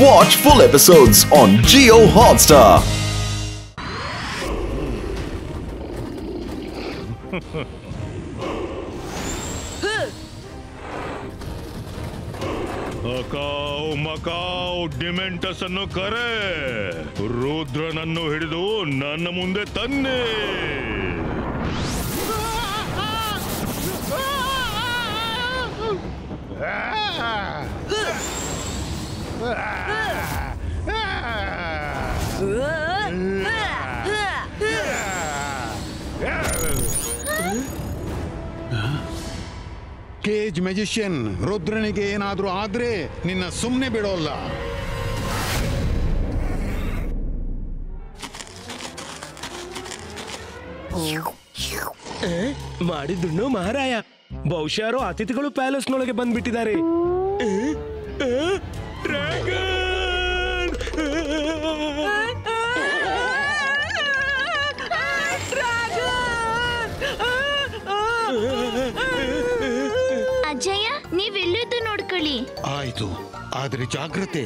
Watch full episodes on Jio Hotstar. ಅಕಾವ್ Macau ಡಿಮೆಂಟಸ್ ಅನ್ನು ಕರೆ, ರುದ್ರನನ್ನು ಹಿಡಿದು ನನ್ನ ಮುಂದೆ ತನ್ನೆ. ಕೇಜ್ ಮ್ಯಾಜಿಷಿಯನ್, ರುದ್ರನಿಗೆ ಏನಾದ್ರೂ ಆದ್ರೆ ನಿನ್ನ ಸುಮ್ಮನೆ ಬಿಡೋಲ್ಲ. ಮಾಡಿದ್ರು ಮಹಾರಾಯ. ಬಹುಶಃ ಅತಿಥಿಗಳು ಪ್ಯಾಲೇಸ್ನೊಳಗೆ ಬಂದ್ಬಿಟ್ಟಿದ್ದಾರೆ. ಅಜಯ, ನೀವೆಲ್ಲಿದ್ದು ನೋಡ್ಕೊಳ್ಳಿ. ಆಯ್ತು, ಆದ್ರೆ ಜಾಗ್ರತೆ.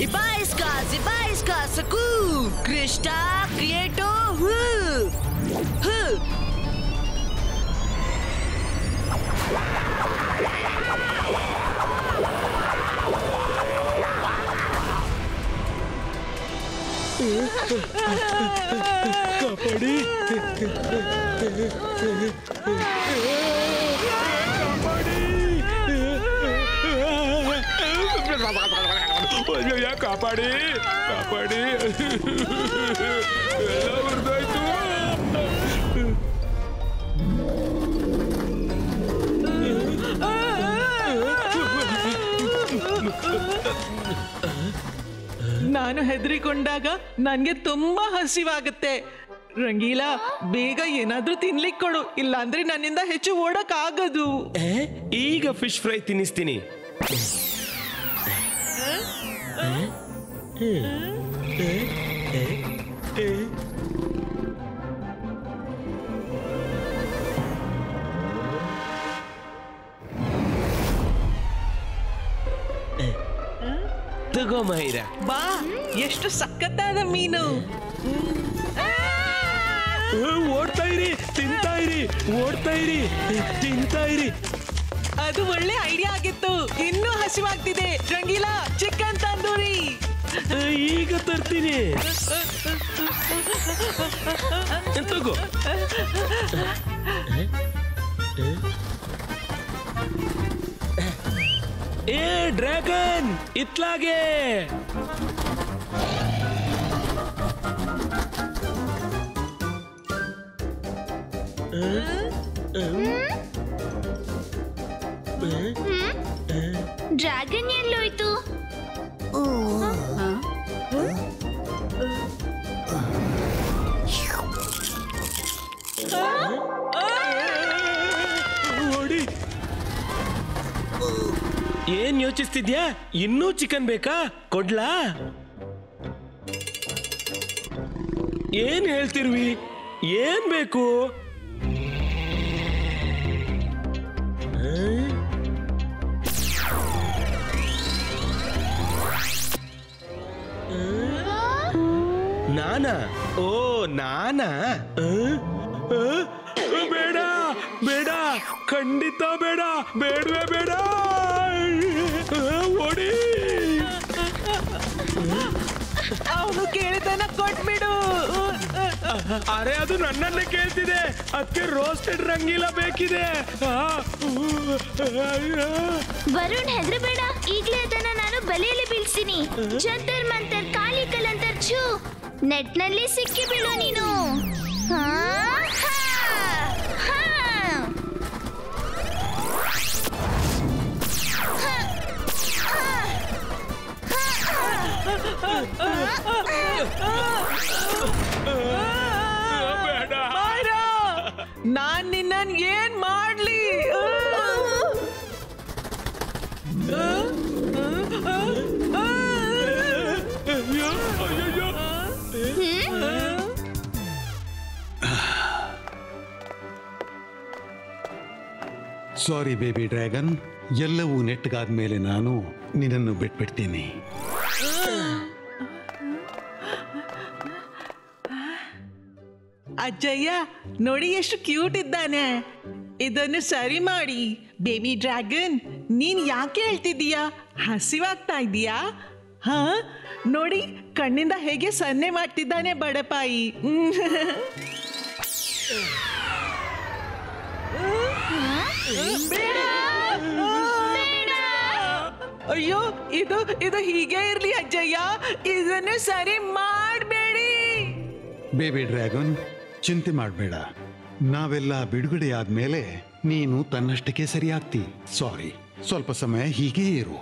Ibaiska, Saku, Krishna, Creato, ಕಾಪಾಡಿ. ಕಾಪಾಡಿ ಕಾಪಾಡಿ, ಎಲ್ಲ ಹುರಿದೋಯ್ತು. ನಾನು ಹೆದರಿಕೊಂಡಾಗ ನನ್ಗೆ ತುಂಬಾ ಹಸಿವಾಗುತ್ತೆ. ರಂಗೀಲಾ, ಬೇಗ ಏನಾದ್ರೂ ತಿನ್ಲಿಕ್ಕೆ ಕೊಡು, ಇಲ್ಲಾಂದ್ರೆ ನನ್ನಿಂದ ಹೆಚ್ಚು ಓಡಕ್ ಆಗದು. ಈಗ ಫಿಶ್ ಫ್ರೈ ತಿನ್ನಿಸ್ತೀನಿ. ತಗೋ ಮೈರಾ. ಬಾ, ಎಷ್ಟು ಸಖತ್ತಾದ ಮೀನು. ಓಡ್ತಾ ಇರಿ, ತಿಂತಾ ಇರಿ, ಓಡ್ತಾ ಇರಿ, ತಿಂತಾ ಇರಿ. ಅದು ಒಳ್ಳೆ ಐಡಿಯಾ ಆಗಿತ್ತು. ಇನ್ನೂ ಹಸಿವಾಗ್ತಿದೆ. ರಂಗೀಲಾ, ಚಿಕನ್ ತಂದೂರಿ. ಈಗ ತರ್ತೀನಿ. ತಗೋ. ಏ ಡ್ರ್ಯಾಗನ್, ಇತ್ಲಾಗೆ. ಡ್ರ್ಯಾಗನ್ ಎಲ್ಲೋಯ್ತು? ಓಡಿ. ಏನ್ ಯೋಚಿಸ್ತಿದ್ಯಾ? ಇನ್ನೂ ಚಿಕನ್ ಬೇಕಾ? ಕೊಡ್ಲಾ? ಏನ್ ಹೇಳ್ತಿರ್ವಿ? ಏನ್ ಬೇಕು? ನಾನಾ? ಓ ನಾನಾ? ಬೇಡ ಬೇಡ, ಖಂಡಿತ ಬೇಡ, ಬೇಡವೇ ಬೇಡ. ಓಡಿ. ಅವನು ಕೇಳಿದನ ಕೊಟ್ಬಿಡು. ಅರೆ ಅದು ನನ್ನನ್ನೇ ಕೇಳ್ತಿದೆ. ಅದಕ್ಕೆ ರೋಸ್ಟೆಡ್ ರಂಗೀಲಾ ಬೇಕಿದೆ. ವರುಣ್ ಹೆದರಬೇಡ, ಈಗ್ಲೇ ಅದನ್ನ ನಾನು ಬಲೆಯಲ್ಲಿ ಬೀಳ್ತೀನಿ. ಜಂತರ್ ಮಂತರ್ ಕಾಳಿ ಕಲಂತರ್ ಛೂ, ನೆಟ್ನಲ್ಲಿ ಸಿಕ್ಕಿ ಬೀಳೋ ನೀನು. ಹಾ, ಹಾ, ಹಾ. ನಾನ್ ನಿನ್ನ ಏನ್ ಮಾಡ್ಲಿ? ಸಾರಿ ಬೇಬಿ ಡ್ರ್ಯಾಗನ್, ಎಲ್ಲವೂ ನೆಟ್ಟಗಾದ್ಮೇಲೆ ನಾನು ನಿನ್ನನ್ನು ಬಿಟ್ಬಿಡ್ತೀನಿ. ಅಜ್ಜಯ್ಯ ನೋಡಿ ಎಷ್ಟು ಕ್ಯೂಟ್ ಇದ್ದಾನೆ. ಇದನ್ನು ಸರಿ ಮಾಡಿ. ಬೇಬಿ ಡ್ರ್ಯಾಗನ್, ನೀನ್ ಯಾಕೆ ಹೇಳ್ತಿದ್ದೀಯಾ? ಹಸಿವಾಗ್ತಾ ಇದೀಯಾ? ಹಾ ನೋಡಿ, ಕಣ್ಣಿಂದ ಹೇಗೆ ಸನ್ನೆ ಮಾಡ್ತಿದ್ದಾನೆ ಬಡಪಾಯಿ. ಅಯ್ಯೋ, ಇದು ಹೀಗೆ ಇರ್ಲಿ ಅಜ್ಜಯ್ಯ, ಇದನ್ನು ಸರಿ ಮಾಡಬೇಡಿ. ಬೇಬಿ ಡ್ರ್ಯಾಗನ್, ಚಿಂತೆ ಮಾಡಬೇಡ. ನಾವೆಲ್ಲ ಬಿಡುಗಡೆ ಆದ್ಮೇಲೆ ನೀನು ತನ್ನಷ್ಟಕ್ಕೆ ಸರಿಯಾಗ್ತಿ. ಸಾರಿ, ಸ್ವಲ್ಪ ಸಮಯ ಹೀಗೇ ಇರು.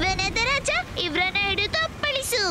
ವನದರಾಜ, ಇವ್ರನ್ನ ಹಿಡಿದು ಅಪ್ಪಳಿಸು.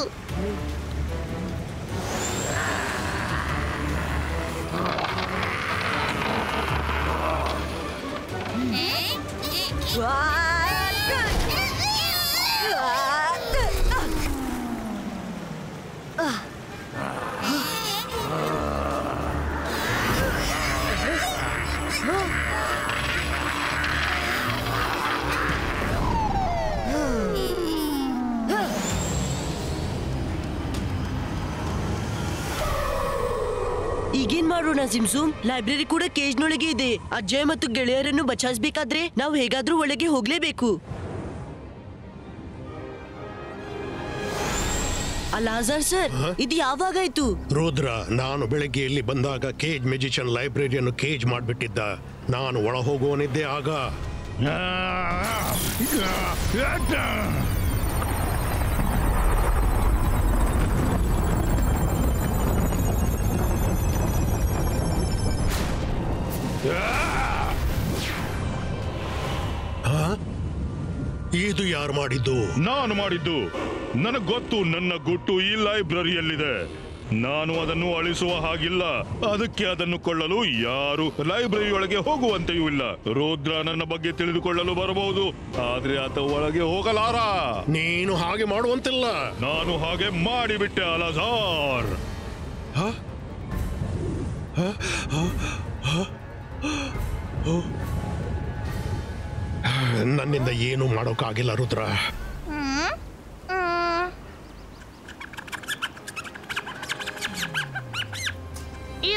ಈಗೇನ್ ಮಾಡೋಣ ಸಿಮ್ಸುಮ್? ಲೈಬ್ರರಿ ಕೂಡ ಕೇಜ್ನೊಳಗೆ ಇದೆ. ಅಜ್ಜಯ್ ಮತ್ತು ಗೆಳೆಯರನ್ನು ಬಚಾಯಿಸಬೇಕಾದ್ರೆ ನಾವು ಹೇಗಾದ್ರೂ ಒಳಗೆ ಹೋಗ್ಲೇಬೇಕು. ಅಲಾಜರ್ ಸರ್, ಇದು ಯಾವಾಗಾಯ್ತು? ರುದ್ರ, ನಾನು ಬೆಳಗ್ಗೆ ಇಲ್ಲಿ ಬಂದಾಗ ಕೇಜ್ ಮ್ಯೂಜಿಷಿಯನ್ ಲೈಬ್ರರಿಯನ್ನು ಕೇಜ್ ಮಾಡ್ಬಿಟ್ಟಿದ್ದ. ನಾನು ಒಳ ಹೋಗುವನಿದ್ದೆ ಆಗ. ಇದು ಯಾರು ಮಾಡಿದ್ದು? ನಾನು ಮಾಡಿದ್ದು. ನನಗ್ ಗೊತ್ತು ನನ್ನ ಗುಟ್ಟು ಈ ಲೈಬ್ರರಿಯಲ್ಲಿದೆ. ನಾನು ಅದನ್ನು ಅಳಿಸುವ ಹಾಗಿಲ್ಲ. ಅದಕ್ಕೆ ಅದನ್ನು ಕೊಳ್ಳಲು ಯಾರು ಲೈಬ್ರರಿಯೊಳಗೆ ಹೋಗುವಂತೆಯೂ ಇಲ್ಲ. ರುದ್ರ ನನ್ನ ಬಗ್ಗೆ ತಿಳಿದುಕೊಳ್ಳಲು ಬರಬಹುದು, ಆದ್ರೆ ಆತ ಒಳಗೆ ಹೋಗಲಾರ. ನೀನು ಹಾಗೆ ಮಾಡುವಂತಿಲ್ಲ. ನಾನು ಹಾಗೆ ಮಾಡಿಬಿಟ್ಟೆ ಅಲಾಜಾರ್. ನನ್ನಿಂದ ಏನು ಮಾಡೋಕ್ಕಾಗಿಲ್ಲ ರುದ್ರ.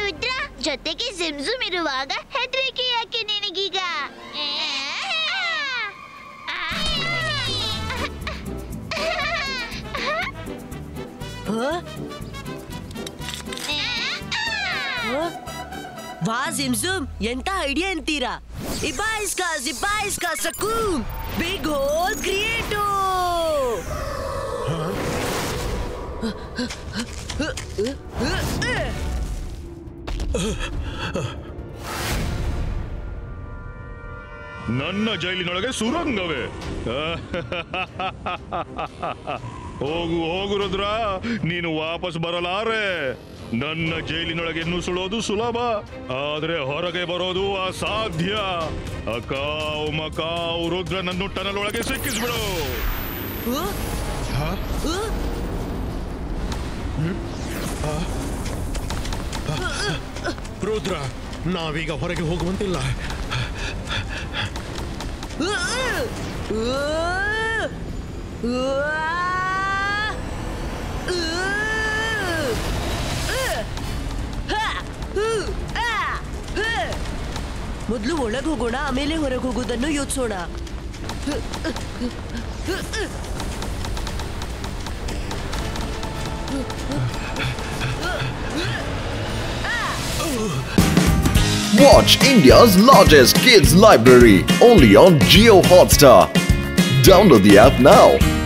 ರುದ್ರ, ಜೊತೆಗೆ ಜಿಮ್ಜುಮ್ ಇರುವಾಗ ಹೆದರಿಕೆ ಯಾಕೆ ನಿನಗೀಗ? ವಾ ಜಿಮ್ಜುಮ್, ಎಂತ ಐಡಿಯಾ ಅಂತೀರಾ? ಇಬಾಯಿಸ್ಕಾ ಸಕೂಮ್ ಬಿಗ್ ಹೋಲ್ ಕ್ರಿಯೇಟೋ. ನನ್ನ ಜೈಲಿನೊಳಗೆ ಸುರಂಗವೇ? ಹೋಗು ರುದ್ರ, ನೀನು ವಾಪಸ್ ಬರಲಾರೆ. ನನ್ನ ಜೈಲಿನೊಳಗೆ ನುಸುಳೋದು ಸುಲಭ, ಆದ್ರೆ ಹೊರಗೆ ಬರೋದು ಅಸಾಧ್ಯ. ಅಕಾವ್ ಮಕಾವ್, ರುದ್ರನನ್ನು ಟನಲ್ ಒಳಗೆ ಸಿಕ್ಕಿಸ್ಬಿಡು. ರುದ್ರ ನಾವೀಗ ಹೊರಗೆ ಹೋಗುವಂತಿಲ್ಲ. ಮೊದಲು ಒಳಗೆ ಹೋಗೋಣ, ಆಮೇಲೆ ಹೊರಗೆ ಹೋಗೋದನ್ನು ಯೋಚಿಸೋಣ. Watch India's largest kids library only on Jio Hotstar. Download the app now.